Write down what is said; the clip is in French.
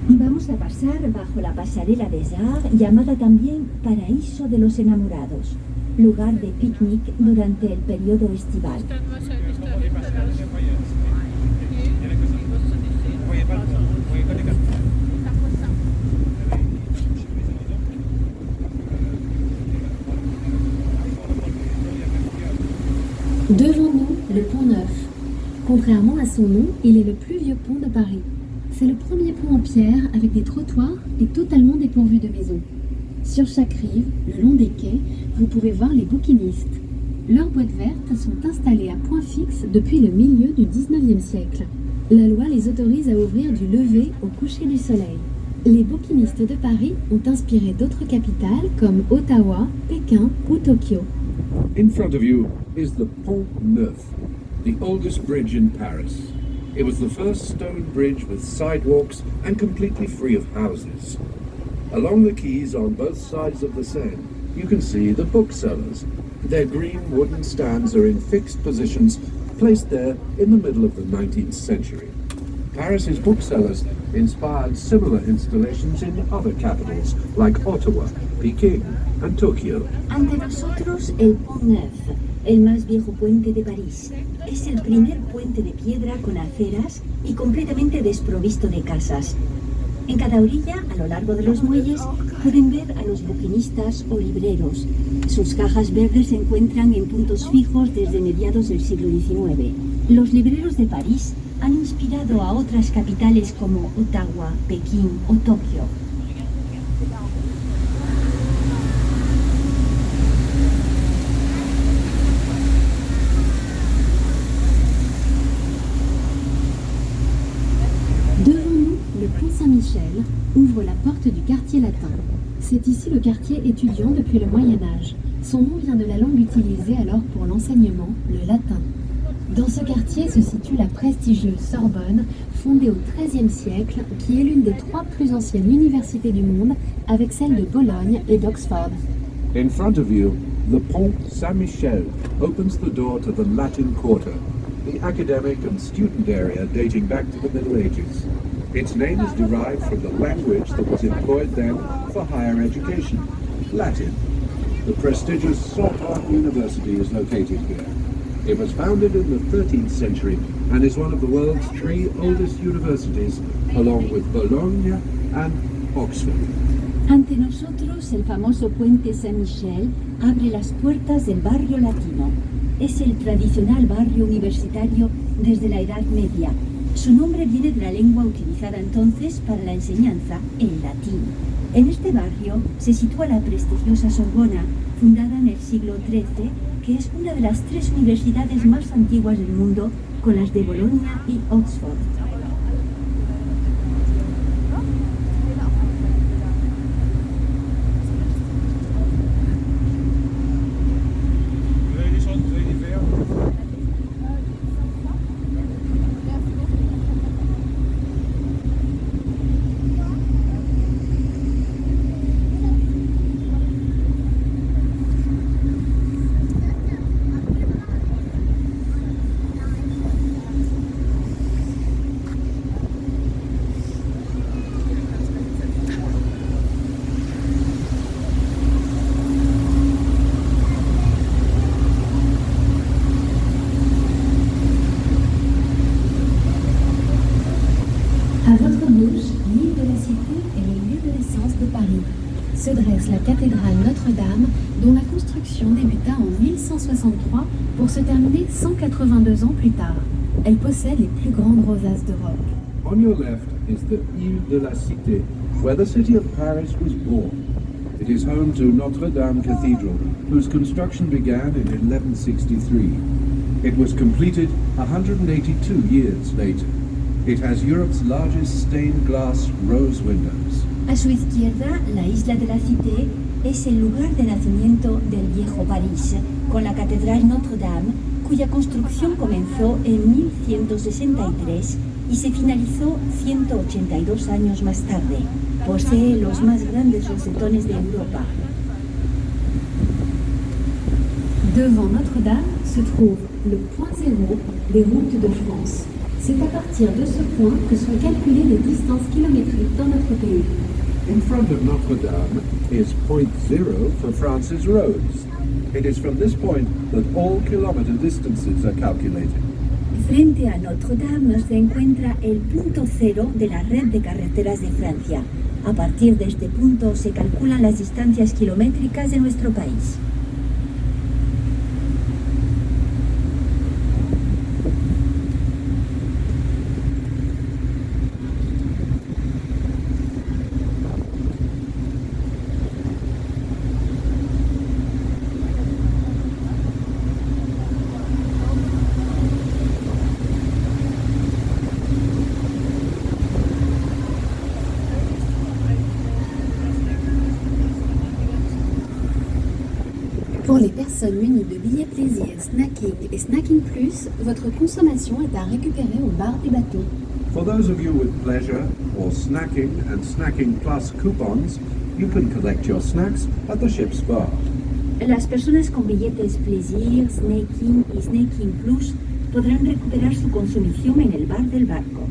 Vamos a pasar bajo la pasarela des Arts, llamada también Paraíso de los Enamorados, lugar de picnic durante el periodo estival. Devant nous, le pont Neuf. Contrairement à son nom, il est le plus vieux pont de Paris. C'est le premier pont en pierre avec des trottoirs et totalement dépourvu de maisons. Sur chaque rive, le long des quais, vous pouvez voir les bouquinistes. Leurs boîtes vertes sont installées à point fixe depuis le milieu du 19e siècle. La loi les autorise à ouvrir du lever au coucher du soleil. Les bouquinistes de Paris ont inspiré d'autres capitales comme Ottawa, Pékin ou Tokyo. In front of you is the Pont Neuf, the oldest bridge in Paris. It was the first stone bridge with sidewalks and completely free of houses. Along the quays on both sides of the Seine, you can see the booksellers. Their green wooden stands are in fixed positions, placed there in the middle of the 19th century. Paris's booksellers inspired similar installations in other capitals like Ottawa, Peking, and Tokyo. Ante nosotros el Pont Neuf, el más viejo puente de París. Es el primer puente de piedra con aceras y completamente desprovisto de casas. En cada orilla, a lo largo de los muelles, pueden ver a los buquinistas o libreros. Sus cajas verdes se encuentran en puntos fijos desde mediados del siglo XIX. Los libreros de París han inspirado a otras capitales como Ottawa, Pekín o Tokio. Devant nous, le pont Saint-Michel ouvre la porte du quartier latin. C'est ici le quartier étudiant depuis le Moyen-Âge. Son nom vient de la langue utilisée alors pour l'enseignement, le latin. Dans ce quartier se situe la prestigieuse Sorbonne, fondée au XIIIe siècle, qui est l'une des 3 plus anciennes universités du monde, avec celles de Bologne et d'Oxford. In front of you, the Pont Saint-Michel opens the door to the Latin Quarter, the academic and student area dating back to the Middle Ages. Its name is derived from the language that was employed then for higher education, Latin. The prestigious Sorbonne University is located here. It was founded in the 13th century and is one of the world's 3 oldest universities, along with Bologna and Oxford. Ante nosotros, el famoso puente Saint-Michel abre las puertas del barrio latino. Es el tradicional barrio universitario desde la Edad Media. Su nombre viene de la lengua utilizada entonces para la enseñanza, el latín. En este barrio se sitúa la prestigiosa Sorbona, fundada en el siglo XIII, que es una de las 3 universidades más antiguas del mundo, con las de Bolonia y Oxford. À votre gauche, l'île de la Cité est le lieu de naissance de Paris. Se dresse la cathédrale Notre-Dame, dont la construction débuta en 1163 pour se terminer 182 ans plus tard. Elle possède les plus grandes rosaces d'Europe. On your left is the Île de la Cité, where the city of Paris was born. It is home to Notre-Dame Cathedral, whose construction began in 1163. It was completed 182 years later. It has Europe's largest stained glass rose windows. A su izquierda, la isla de la Cité es el lugar de nacimiento del viejo París, con la Catedral Notre-Dame, cuya construcción comenzó en 1163 y se finalizó 182 años más tarde. Posee los más grandes rosetones de Europa. Devant Notre-Dame se trouve le point zéro des routes de France. C'est à partir de ce point que sont calculées les distances kilométriques dans notre pays. In front of Notre Dame is point zero for France's roads. It is from this point that all kilometer distances are calculated. Frente a Notre-Dame se encuentra el punto cero de la red de carreteras de Francia. A partir de este punto se calculan las distancias kilométricas de nuestro país. Pour les personnes munies de billets plaisir, snacking et snacking plus, votre consommation est à récupérer au bar du bateau. For those of you with pleasure or snacking and snacking plus coupons, you can collect your snacks at the ship's bar. Las personas con billetes Plaisir, Snacking y Snacking Plus podrán recuperar su consumición en el bar del barco.